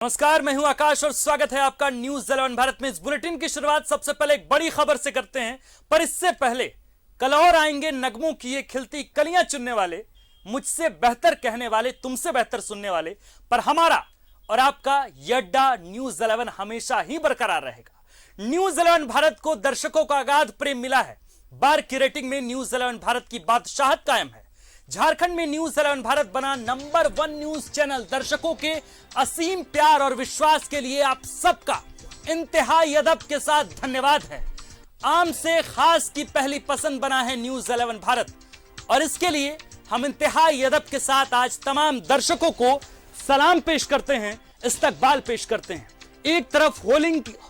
नमस्कार, मैं हूं आकाश और स्वागत है आपका न्यूज 11 भारत में। इस बुलेटिन की शुरुआत सबसे पहले एक बड़ी खबर से करते हैं, पर इससे पहले कल और आएंगे नगमों की ये खिलती कलियां चुनने वाले, मुझसे बेहतर कहने वाले, तुमसे बेहतर सुनने वाले, पर हमारा और आपका ये अड्डा न्यूज 11 हमेशा ही बरकरार रहेगा। न्यूज 11 भारत को दर्शकों का अगाध प्रेम मिला है। बार की रेटिंग में न्यूज 11 भारत की बादशाहत कायम है। झारखंड में न्यूज 11 भारत बना नंबर 1 न्यूज चैनल। दर्शकों के असीम प्यार और विश्वास के लिए आप सबका इंतहाई अदब के साथ धन्यवाद है। आम से खास की पहली पसंद बना है न्यूज 11 भारत, और इसके लिए हम इंतहाई अदब के साथ आज तमाम दर्शकों को सलाम पेश करते हैं, इस्तकबाल पेश करते हैं। एक तरफ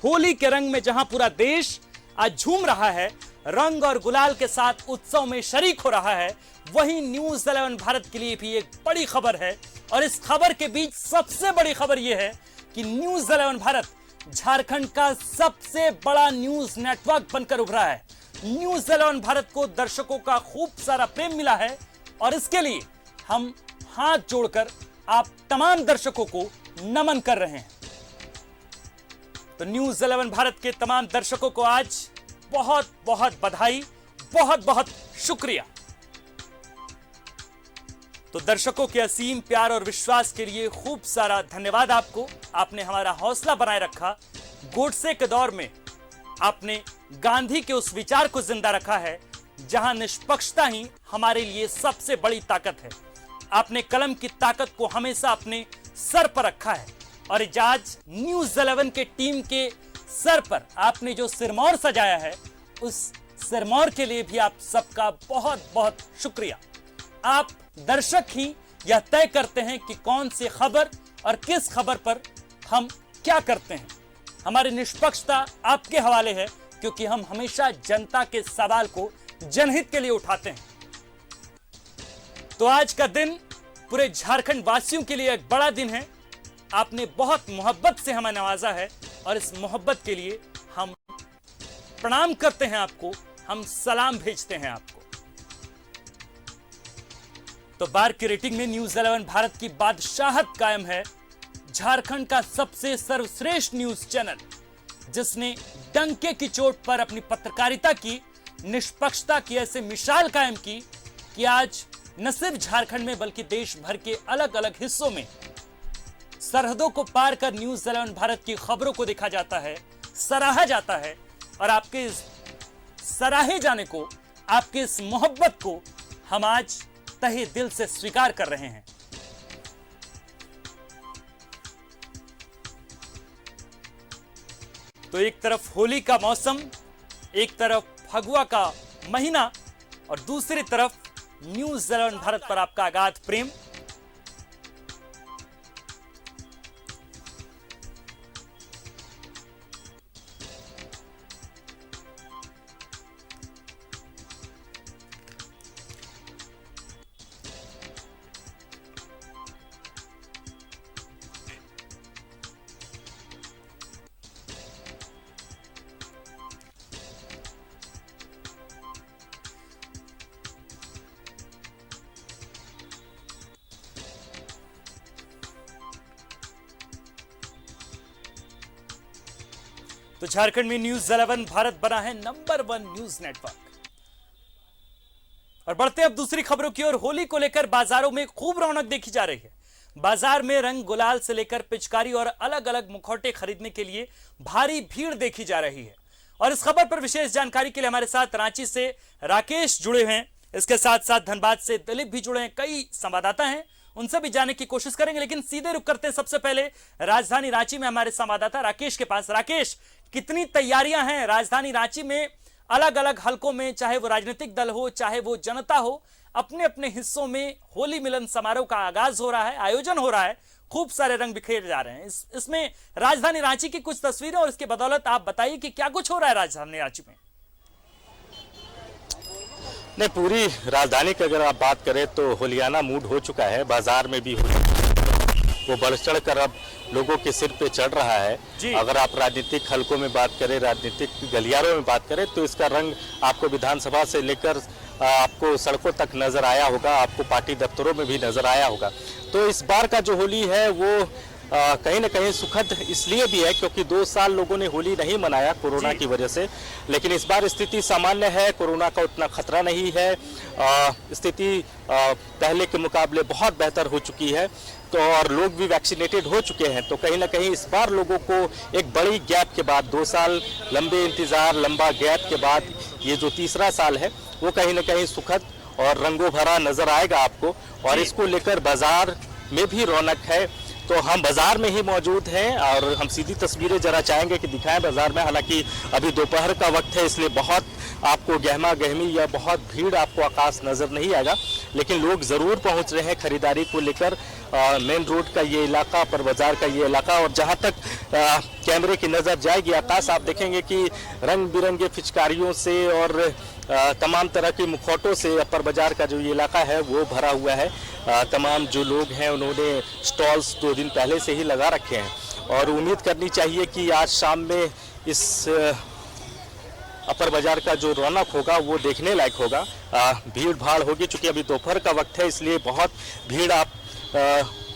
होली के रंग में जहां पूरा देश आज झूम रहा है, रंग और गुलाल के साथ उत्सव में शरीक हो रहा है, वहीं न्यूज 11 भारत के लिए भी एक बड़ी खबर है। और इस खबर के बीच सबसे बड़ी खबर यह है कि न्यूज 11 भारत झारखंड का सबसे बड़ा न्यूज नेटवर्क बनकर उभरा है। न्यूज 11 भारत को दर्शकों का खूब सारा प्रेम मिला है, और इसके लिए हम हाथ जोड़कर आप तमाम दर्शकों को नमन कर रहे हैं। तो न्यूज 11 भारत के तमाम दर्शकों को आज बहुत बहुत बधाई, बहुत बहुत शुक्रिया। तो दर्शकों के असीम प्यार और विश्वास के लिए खूब सारा धन्यवाद आपको। आपने हमारा हौसला बनाए रखा। गोडसे के दौर में आपने गांधी के उस विचार को जिंदा रखा है जहां निष्पक्षता ही हमारे लिए सबसे बड़ी ताकत है। आपने कलम की ताकत को हमेशा अपने सर पर रखा है, और आज न्यूज 11 के टीम के सर पर आपने जो सिरमौर सजाया है, उस सिरमौर के लिए भी आप सबका बहुत बहुत शुक्रिया। आप दर्शक ही यह तय करते हैं कि कौन सी खबर और किस खबर पर हम क्या करते हैं। हमारी निष्पक्षता आपके हवाले है, क्योंकि हम हमेशा जनता के सवाल को जनहित के लिए उठाते हैं। तो आज का दिन पूरे झारखंड वासियों के लिए एक बड़ा दिन है। आपने बहुत मोहब्बत से हमें नवाजा है, और इस मोहब्बत के लिए हम प्रणाम करते हैं आपको, हम सलाम भेजते हैं आपको। तो बार की रेटिंग में न्यूज 11 भारत की बादशाहत कायम है। झारखंड का सबसे सर्वश्रेष्ठ न्यूज चैनल, जिसने डंके की चोट पर अपनी पत्रकारिता की, निष्पक्षता की ऐसे मिसाल कायम की कि आज न सिर्फ झारखंड में बल्कि देश भर के अलग अलग हिस्सों में सरहदों को पार कर न्यूज 11 भारत की खबरों को देखा जाता है, सराहा जाता है। और आपके इस सराहे जाने को, आपके इस मोहब्बत को हम आज तहे दिल से स्वीकार कर रहे हैं। तो एक तरफ होली का मौसम, एक तरफ फगुआ का महीना, और दूसरी तरफ न्यूज 11 भारत पर आपका अगाध प्रेम। तो झारखंड में न्यूज 11 भारत बना है नंबर 1 न्यूज नेटवर्क। और बढ़ते अब दूसरी खबरों की ओर। होली को लेकर बाजारों में खूब रौनक देखी जा रही है। बाजार में रंग गुलाल से लेकर पिचकारी और अलग अलग मुखौटे खरीदने के लिए भारी भीड़ देखी जा रही है। और इस खबर पर विशेष जानकारी के लिए हमारे साथ रांची से राकेश जुड़े हैं, इसके साथ साथ धनबाद से दिलीप भी जुड़े हैं। कई संवाददाता हैं, उनसे भी जानने की कोशिश करेंगे, लेकिन सीधे रुक करते हैं सबसे पहले राजधानी रांची में हमारे संवाददाता राकेश के पास। राकेश, कितनी तैयारियां हैं राजधानी रांची में? अलग अलग हलकों में, चाहे वो राजनीतिक दल हो, चाहे वो जनता हो, अपने अपने हिस्सों में होली मिलन समारोह का आगाज हो रहा है, आयोजन हो रहा है, खूब सारे रंग बिखेरे जा रहे हैं। इसमें राजधानी रांची की कुछ तस्वीरें और इसके बदौलत आप बताइए कि क्या कुछ हो रहा है राजधानी रांची में। नहीं, पूरी राजधानी की अगर आप बात करें तो होलियाना मूड हो चुका है। बाजार में भी हो चुका है, वो बढ़ चढ़ कर अब लोगों के सिर पे चढ़ रहा है। अगर आप राजनीतिक हलकों में बात करें, राजनीतिक गलियारों में बात करें, तो इसका रंग आपको विधानसभा से लेकर आपको सड़कों तक नजर आया होगा, आपको पार्टी दफ्तरों में भी नजर आया होगा। तो इस बार का जो होली है वो कहीं ना कहीं सुखद इसलिए भी है क्योंकि 2 साल लोगों ने होली नहीं मनाया कोरोना की वजह से, लेकिन इस बार स्थिति सामान्य है, कोरोना का उतना खतरा नहीं है, स्थिति पहले के मुकाबले बहुत बेहतर हो चुकी है, तो और लोग भी वैक्सीनेटेड हो चुके हैं। तो कहीं ना कहीं इस बार लोगों को एक बड़ी गैप के बाद, 2 साल लंबे इंतज़ार, लंबा गैप के बाद ये जो तीसरा साल है वो कहीं ना कहीं सुखद और रंगों भरा नजर आएगा आपको, और इसको लेकर बाजार में भी रौनक है। तो हम बाजार में ही मौजूद हैं और हम सीधी तस्वीरें जरा चाहेंगे कि दिखाएं बाजार में। हालांकि अभी दोपहर का वक्त है, इसलिए बहुत आपको गहमा गहमी या बहुत भीड़ आपको आकाश नजर नहीं आएगा, लेकिन लोग जरूर पहुंच रहे हैं खरीदारी को लेकर। मेन रोड का ये इलाका, पर बाजार का ये इलाका, और जहां तक कैमरे की नजर जाएगी आकाश, आप देखेंगे कि रंग बिरंगे पिचकारियों से और तमाम तरह के मुखौटों से अपर बाजार का जो ये इलाका है वो भरा हुआ है। तमाम जो लोग हैं उन्होंने स्टॉल्स 2 दिन पहले से ही लगा रखे हैं, और उम्मीद करनी चाहिए कि आज शाम में इस अपर बाजार का जो रौनक होगा वो देखने लायक होगा। भीड़ भाड़ होगी, चूंकि अभी दोपहर का वक्त है इसलिए बहुत भीड़ आप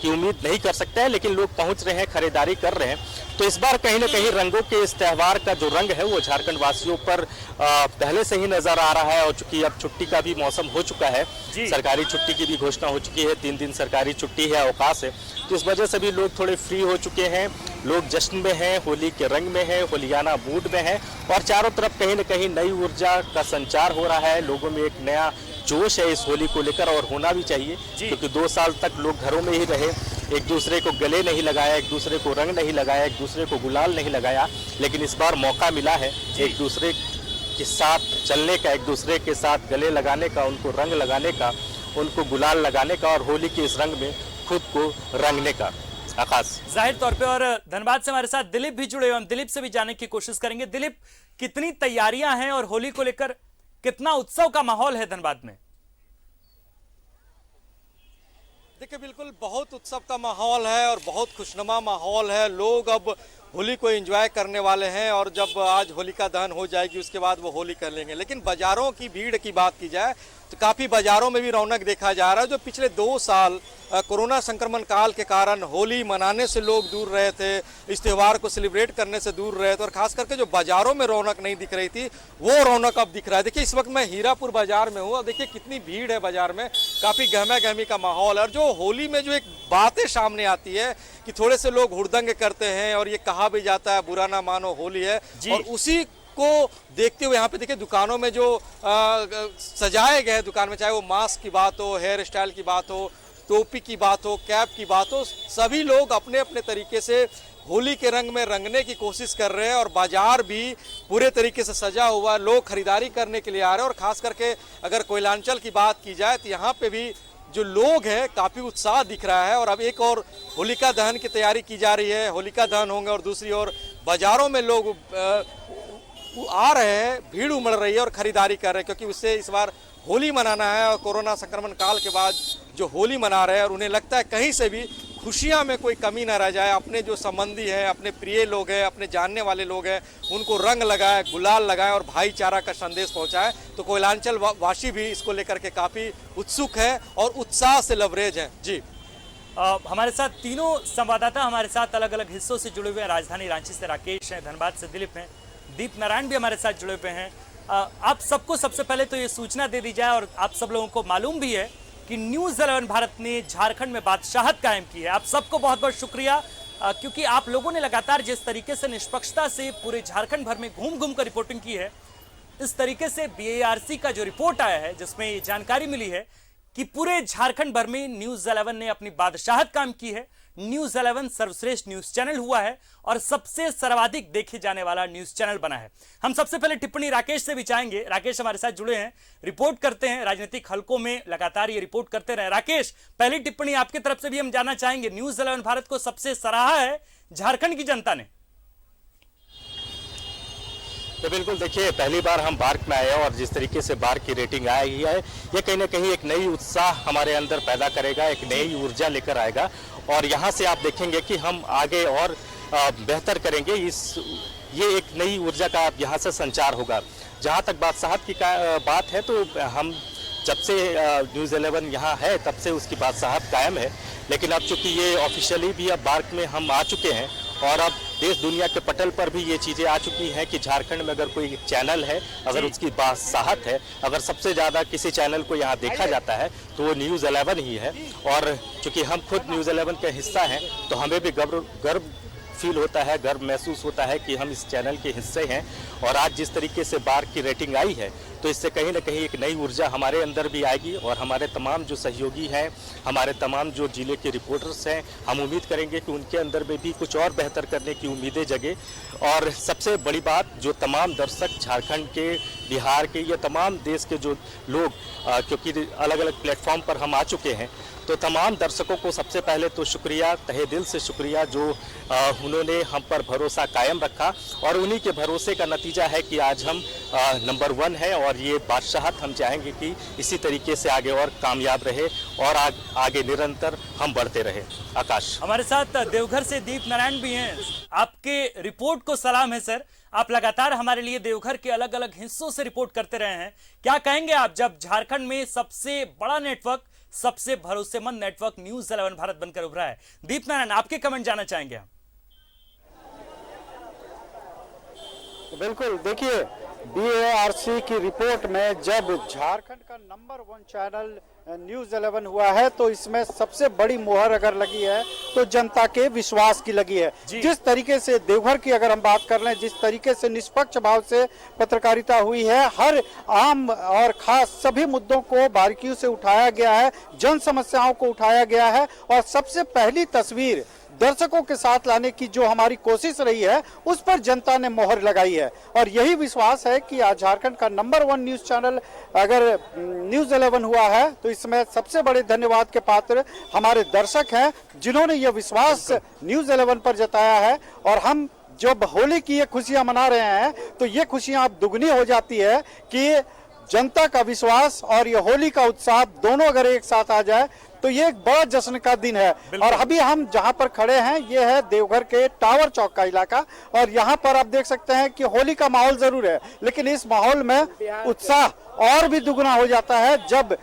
की उम्मीद नहीं कर सकते हैं, लेकिन लोग पहुंच रहे हैं, खरीदारी कर रहे हैं। तो इस बार कहीं ना कहीं रंगों के इस त्यौहार का जो रंग है वो झारखंड वासियों पर पहले से ही नजर आ रहा है, और चूंकि अब छुट्टी का भी मौसम हो चुका है, सरकारी छुट्टी की भी घोषणा हो चुकी है, 3 दिन सरकारी छुट्टी है, अवकाश है, तो इस वजह से भी लोग थोड़े फ्री हो चुके हैं। लोग जश्न में हैं, होली के रंग में हैं, होलियाना मूड में हैं, और चारों तरफ कहीं ना कहीं नई ऊर्जा का संचार हो रहा है। लोगों में एक नया जोश है इस होली को लेकर, और होना भी चाहिए, क्योंकि 2 साल तक लोग घरों में ही रहे, एक दूसरे को गले नहीं लगाया, एक दूसरे को रंग नहीं लगाया, एक दूसरे को गुलाल नहीं लगाया, लेकिन इस बार मौका मिला है एक दूसरे के साथ चलने का, एक दूसरे के साथ गले लगाने का, उनको रंग लगाने का, उनको गुलाल लगाने का, और होली के इस रंग में खुद को रंगने का। आकाश, जाहिर तौर पे, और धनबाद से हमारे साथ दिलीप भी जुड़े हुए, हम दिलीप से भी जानने की कोशिश करेंगे। दिलीप, कितनी तैयारियां हैं और होली को लेकर कितना उत्सव का माहौल है धनबाद में? देखिए, बिल्कुल बहुत उत्सव का माहौल है और बहुत खुशनुमा माहौल है। लोग अब होली को एंजॉय करने वाले हैं, और जब आज होलिका दहन हो जाएगी उसके बाद वो होली कर लेंगे। लेकिन बाजारों की भीड़ की बात की जाए तो काफ़ी बाजारों में भी रौनक देखा जा रहा है। जो पिछले 2 साल कोरोना संक्रमण काल के कारण होली मनाने से लोग दूर रहे थे, इस त्यौहार को सेलिब्रेट करने से दूर रहे थे, और खास करके जो बाजारों में रौनक नहीं दिख रही थी वो रौनक अब दिख रहा है। देखिए, इस वक्त मैं हीरापुर बाजार में हूँ, और देखिए कितनी भीड़ है बाजार में, काफ़ी गहमा गहमी का माहौल है। और जो होली में जो एक बातें सामने आती है कि थोड़े से लोग हुड़दंग करते हैं, और ये कहा भी जाता है बुरा ना मानो होली है, और उसी को देखते हुए यहाँ पे देखिए दुकानों में जो सजाए गए दुकान में, चाहे वो मास्क की बात हो, हेयर स्टाइल की बात हो, टोपी की बात हो, कैप की बात हो, सभी लोग अपने अपने तरीके से होली के रंग में रंगने की कोशिश कर रहे हैं। और बाजार भी पूरे तरीके से सजा हुआ, लोग खरीदारी करने के लिए आ रहे हैं। और खास करके अगर कोयलांचल की बात की जाए तो यहाँ पे भी जो लोग हैं काफ़ी उत्साह दिख रहा है। और अब एक और होलिका दहन की तैयारी की जा रही है, होलिका दहन होंगे, और दूसरी ओर बाजारों में लोग आ रहे हैं, भीड़ उमड़ रही है और खरीदारी कर रहे हैं, क्योंकि उससे इस बार होली मनाना है। और कोरोना संक्रमण काल के बाद जो होली मना रहे हैं, और उन्हें लगता है कहीं से भी खुशियां में कोई कमी ना रह जाए। अपने जो संबंधी हैं, अपने प्रिय लोग हैं, अपने जानने वाले लोग हैं, उनको रंग लगाए, गुलाल लगाए और भाईचारा का संदेश पहुंचाए। तो कोयलांचल वासी भी इसको लेकर के काफ़ी उत्सुक है और उत्साह से लबरेज हैं। जी, हमारे साथ तीनों संवाददाता हमारे साथ अलग अलग हिस्सों से जुड़े हुए हैं। राजधानी रांची से राकेश हैं, धनबाद से दिलीप हैं, दीप नारायण भी हमारे साथ जुड़े हुए हैं। आप सबको सबसे पहले तो ये सूचना दे दी जाए, और आप सब लोगों को मालूम भी है कि न्यूज़ 11 भारत ने झारखंड में बादशाहत कायम की है। आप सबको बहुत बहुत शुक्रिया, क्योंकि आप लोगों ने लगातार जिस तरीके से निष्पक्षता से पूरे झारखंड भर में घूम घूम कर रिपोर्टिंग की है, इस तरीके से BARC का जो रिपोर्ट आया है जिसमें ये जानकारी मिली है कि पूरे झारखंड भर में न्यूज़ 11 ने अपनी बादशाहत कायम की है। न्यूज़ 11 सर्वश्रेष्ठ न्यूज चैनल हुआ है और सबसे सर्वाधिक देखे जाने वाला न्यूज चैनल बना है। हम सबसे पहले टिप्पणी राकेश से भी चाहेंगे। राकेश हमारे साथ जुड़े हैं, रिपोर्ट करते हैं, राजनीतिक हलकों में लगातार ये रिपोर्ट करते रहे। राकेश, पहली टिप्पणी आपकी तरफ से भी हम जानना चाहेंगे। न्यूज़ 11 भारत को सबसे सराहा है झारखंड की जनता ने। तो बिल्कुल, देखिए, पहली बार हम बार्क में आए और जिस तरीके से बार्क की रेटिंग आई है, ये कहीं ना कहीं एक नई उत्साह हमारे अंदर पैदा करेगा, एक नई ऊर्जा लेकर आएगा, और यहाँ से आप देखेंगे कि हम आगे और बेहतर करेंगे। ये एक नई ऊर्जा का यहाँ से संचार होगा। जहाँ तक बादशाहत की बात है, तो हम जब से न्यूज़ 11 यहाँ है तब से उसकी बादशाहत कायम है। लेकिन अब चूंकि ये ऑफिशियली भी अब बार्क में हम आ चुके हैं और अब देश दुनिया के पटल पर भी ये चीज़ें आ चुकी हैं कि झारखंड में अगर कोई चैनल है, अगर उसकी बादशाहत है, अगर सबसे ज़्यादा किसी चैनल को यहाँ देखा जाता है तो वो न्यूज़ 11 ही है। और चूंकि हम खुद न्यूज़ 11 के हिस्सा हैं तो हमें भी गर्व फील होता है, गर्व महसूस होता है कि हम इस चैनल के हिस्से हैं। और आज जिस तरीके से बार्क की रेटिंग आई है तो इससे कहीं ना कहीं एक नई ऊर्जा हमारे अंदर भी आएगी और हमारे तमाम जो सहयोगी हैं, हमारे तमाम जो जिले के रिपोर्टर्स हैं, हम उम्मीद करेंगे कि उनके अंदर में भी कुछ और बेहतर करने की उम्मीदें जगे। और सबसे बड़ी बात, जो तमाम दर्शक झारखंड के, बिहार के, या तमाम देश के जो लोग, क्योंकि अलग अलग प्लेटफॉर्म पर हम आ चुके हैं, तो तमाम दर्शकों को सबसे पहले तो शुक्रिया, तहे दिल से शुक्रिया, जो उन्होंने हम पर भरोसा कायम रखा। और उन्हीं के भरोसे का नतीजा है कि आज हम नंबर 1 है और ये बादशाहत हम चाहेंगे कि इसी तरीके से आगे और कामयाब रहे और आगे निरंतर हम बढ़ते रहे। आकाश, हमारे साथ देवघर से दीप नारायण भी हैं। आपके रिपोर्ट को सलाम है सर। आप लगातार हमारे लिए देवघर के अलग अलग हिस्सों से रिपोर्ट करते रहे हैं। क्या कहेंगे आप, जब झारखंड में सबसे बड़ा नेटवर्क, सबसे भरोसेमंद नेटवर्क न्यूज़ 11 भारत बनकर उभरा है? दीप नारायण, आपके कमेंट जानना चाहेंगे हम। बिल्कुल, देखिए BARC की रिपोर्ट में जब झारखंड का नंबर 1 चैनल न्यूज़ 11 हुआ है तो इसमें सबसे बड़ी मोहर अगर लगी है तो जनता के विश्वास की लगी है। जिस तरीके से देवघर की अगर हम बात कर लें, जिस तरीके से निष्पक्ष भाव से पत्रकारिता हुई है, हर आम और खास सभी मुद्दों को बारीकियों से उठाया गया है, जन समस्याओं को उठाया गया है और सबसे पहली तस्वीर दर्शकों के साथ लाने की जो हमारी कोशिश रही है उस पर जनता ने मोहर लगाई है। और यही विश्वास है कि आज झारखंड का नंबर 1 न्यूज़ चैनल अगर न्यूज़ 11 हुआ है तो इसमें सबसे बड़े धन्यवाद के पात्र हमारे दर्शक हैं, जिन्होंने यह विश्वास न्यूज़ 11 पर जताया है। और हम जब होली की ये खुशियां मना रहे हैं तो ये खुशियां अब दुगनी हो जाती है कि जनता का विश्वास और ये होली का उत्साह दोनों अगर एक साथ आ जाए तो ये एक बड़ा जश्न का दिन है। और अभी हम जहां पर खड़े हैं ये है देवघर के टावर चौक का इलाका और यहाँ पर आप देख सकते हैं कि होली का माहौल जरूर है, लेकिन इस माहौल में उत्साह और भी दुगना हो जाता है जब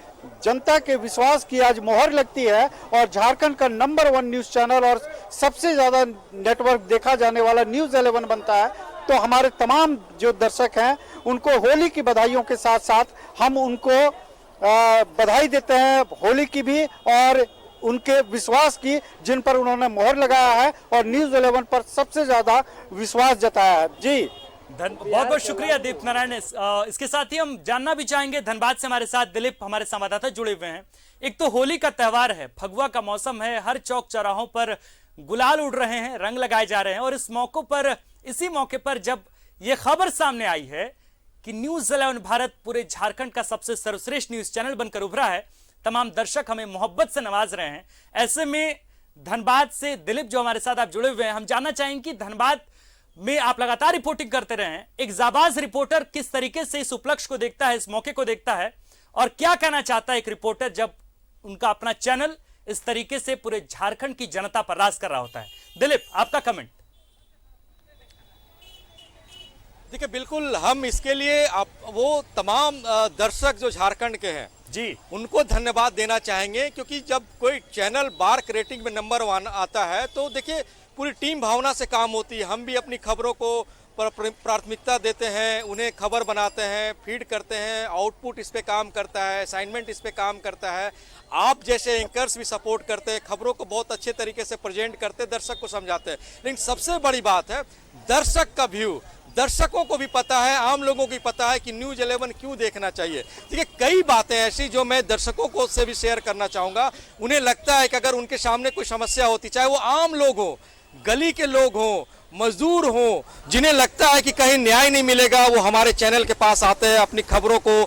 जनता के विश्वास की आज मोहर लगती है और झारखंड का नंबर 1 न्यूज़ चैनल और सबसे ज्यादा नेटवर्क देखा जाने वाला न्यूज़ 11 बनता है। तो हमारे तमाम जो दर्शक हैं उनको होली की बधाइयों के साथ साथ हम उनको बधाई देते हैं, होली की भी और उनके विश्वास की, जिन पर उन्होंने मोहर लगाया है और न्यूज़ 11 पर सबसे ज्यादा विश्वास जताया है। जी बहुत बहुत शुक्रिया दीप नारायण। इसके साथ ही हम जानना भी चाहेंगे, धनबाद से हमारे साथ दिलीप हमारे संवाददाता जुड़े हुए हैं। एक तो होली का त्योहार है, फगुआ का मौसम है, हर चौक चौराहों पर गुलाल उड़ रहे हैं, रंग लगाए जा रहे हैं और इसी मौके पर जब यह खबर सामने आई है कि न्यूज़ 11 भारत पूरे झारखंड का सबसे सर्वश्रेष्ठ न्यूज चैनल बनकर उभरा है, तमाम दर्शक हमें मोहब्बत से नवाज रहे हैं। ऐसे में धनबाद से दिलीप जो हमारे साथ आप जुड़े हुए हैं, हम जानना चाहेंगे कि धनबाद में आप लगातार रिपोर्टिंग करते रहे हैं, एक जाबाज रिपोर्टर किस तरीके से इस उपलक्ष्य को देखता है, इस मौके को देखता है और क्या कहना चाहता है एक रिपोर्टर जब उनका अपना चैनल इस तरीके से पूरे झारखंड की जनता पर राज कर रहा होता है? दिलीप, आपका कमेंट। देखिए, बिल्कुल हम इसके लिए वो तमाम दर्शक जो झारखंड के हैं जी, उनको धन्यवाद देना चाहेंगे, क्योंकि जब कोई चैनल बार्क रेटिंग में नंबर 1 आता है तो देखिए पूरी टीम भावना से काम होती है। हम भी अपनी खबरों को प्राथमिकता देते हैं, उन्हें खबर बनाते हैं, फीड करते हैं, आउटपुट इस पे काम करता है, असाइनमेंट इस पे काम करता है। आप जैसे एंकर्स भी सपोर्ट करते हैं, खबरों को बहुत अच्छे तरीके से प्रेजेंट करते, दर्शक को समझाते हैं। लेकिन सबसे बड़ी बात है दर्शक का व्यू। दर्शकों को भी पता है, आम लोगों को भी पता है कि न्यूज़ 11 क्यों देखना चाहिए। देखिए, कई बातें ऐसी जो मैं दर्शकों को से भी शेयर करना चाहूँगा। उन्हें लगता है कि अगर उनके सामने कोई समस्या होती, चाहे वो आम लोग हों, गली के लोग हों, मजदूर हों, जिन्हें लगता है कि कहीं न्याय नहीं मिलेगा, वो हमारे चैनल के पास आते हैं, अपनी खबरों को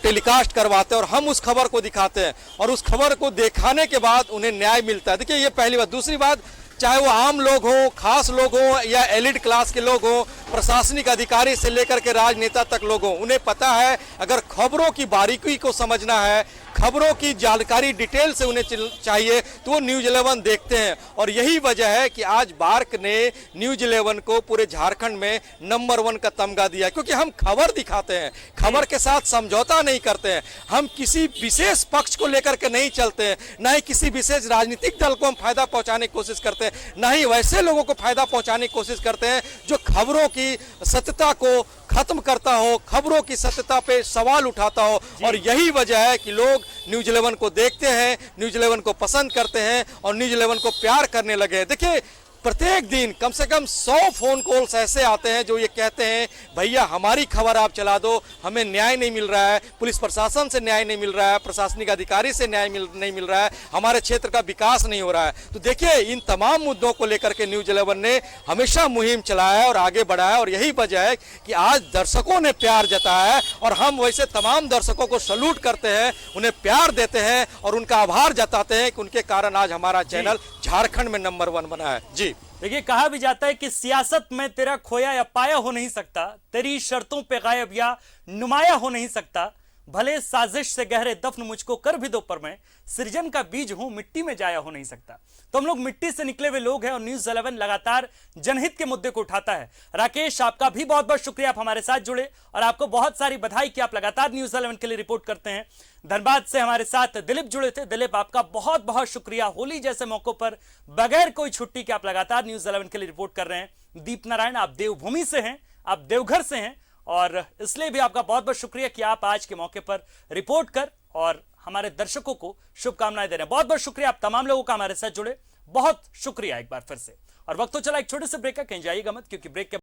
टेलीकास्ट करवाते हैं और हम उस खबर को दिखाते हैं और उस खबर को दिखाने के बाद उन्हें न्याय मिलता है। देखिए, ये पहली बात। दूसरी बात, चाहे वो आम लोग हों, खास लोग हों या एलिट क्लास के लोग हों, प्रशासनिक अधिकारी से लेकर के राजनेता तक लोग हों, उन्हें पता है अगर खबरों की बारीकी को समझना है, खबरों की जानकारी डिटेल से उन्हें चाहिए तो वो न्यूज़ 11 देखते हैं। और यही वजह है कि आज बार्क ने न्यूज़ 11 को पूरे झारखंड में नंबर 1 का तमगा दिया, क्योंकि हम खबर दिखाते हैं, खबर के साथ समझौता नहीं करते हैं, हम किसी विशेष पक्ष को लेकर के नहीं चलते हैं, ना ही किसी विशेष राजनीतिक दल को हम फायदा पहुंचाने की कोशिश करते हैं, ना ही वैसे लोगों को फायदा पहुंचाने की कोशिश करते हैं जो खबरों की सत्यता को खत्म करता हो, खबरों की सत्यता पे सवाल उठाता हो। और यही वजह है कि लोग न्यूज़ 11 को देखते हैं, न्यूज़ 11 को पसंद करते हैं और न्यूज़ 11 को प्यार करने लगे हैं। देखिए, प्रत्येक दिन कम से कम 100 फोन कॉल्स ऐसे आते हैं जो ये कहते हैं भैया हमारी खबर आप चला दो, हमें न्याय नहीं मिल रहा है, पुलिस प्रशासन से न्याय नहीं मिल रहा है, प्रशासनिक अधिकारी से न्याय नहीं मिल रहा है, हमारे क्षेत्र का विकास नहीं हो रहा है। तो देखिए, इन तमाम मुद्दों को लेकर के न्यूज़ 11 ने हमेशा मुहिम चलाया है और आगे बढ़ाया है। और यही वजह है कि आज दर्शकों ने प्यार जताया है और हम वैसे तमाम दर्शकों को सैल्यूट करते हैं, उन्हें प्यार देते हैं और उनका आभार जताते हैं कि उनके कारण आज हमारा चैनल झारखंड में नंबर 1 बना है। जी देखिए, कहा भी जाता है कि सियासत में तेरा खोया या पाया हो नहीं सकता, तेरी शर्तों पे गायब या नुमाया हो नहीं सकता, भले साजिश से गहरे दफन मुझको कर भी दो पर मैं सृजन का बीज हूं, मिट्टी में जाया हो नहीं सकता। तो हम लोग मिट्टी से निकले हुए लोग हैं और न्यूज़ 11 लगातार जनहित के मुद्दे को उठाता है। राकेश, आपका भी बहुत बहुत शुक्रिया, आप हमारे साथ जुड़े और आपको बहुत सारी बधाई कि आप लगातार न्यूज़ 11 के लिए रिपोर्ट करते हैं। धनबाद से हमारे साथ दिलीप जुड़े थे। दिलीप, आपका बहुत बहुत शुक्रिया, होली जैसे मौकों पर बगैर कोई छुट्टी के आप लगातार न्यूज़ 11 के लिए रिपोर्ट कर रहे हैं। दीप नारायण, आप देवभूमि से हैं, आप देवघर से हैं और इसलिए भी आपका बहुत बहुत शुक्रिया कि आप आज के मौके पर रिपोर्ट कर और हमारे दर्शकों को शुभकामनाएं दे रहे हैं। बहुत बहुत शुक्रिया आप तमाम लोगों का हमारे साथ जुड़े, बहुत शुक्रिया एक बार फिर से। और वक्त तो चला एक छोटे से ब्रेक का, कहीं जाइएगा मत क्योंकि ब्रेक के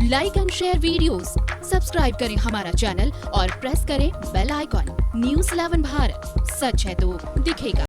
like and share videos, subscribe करें हमारा चैनल और प्रेस करें बेल आइकॉन। न्यूज़ 11 भारत, सच है तो दिखेगा।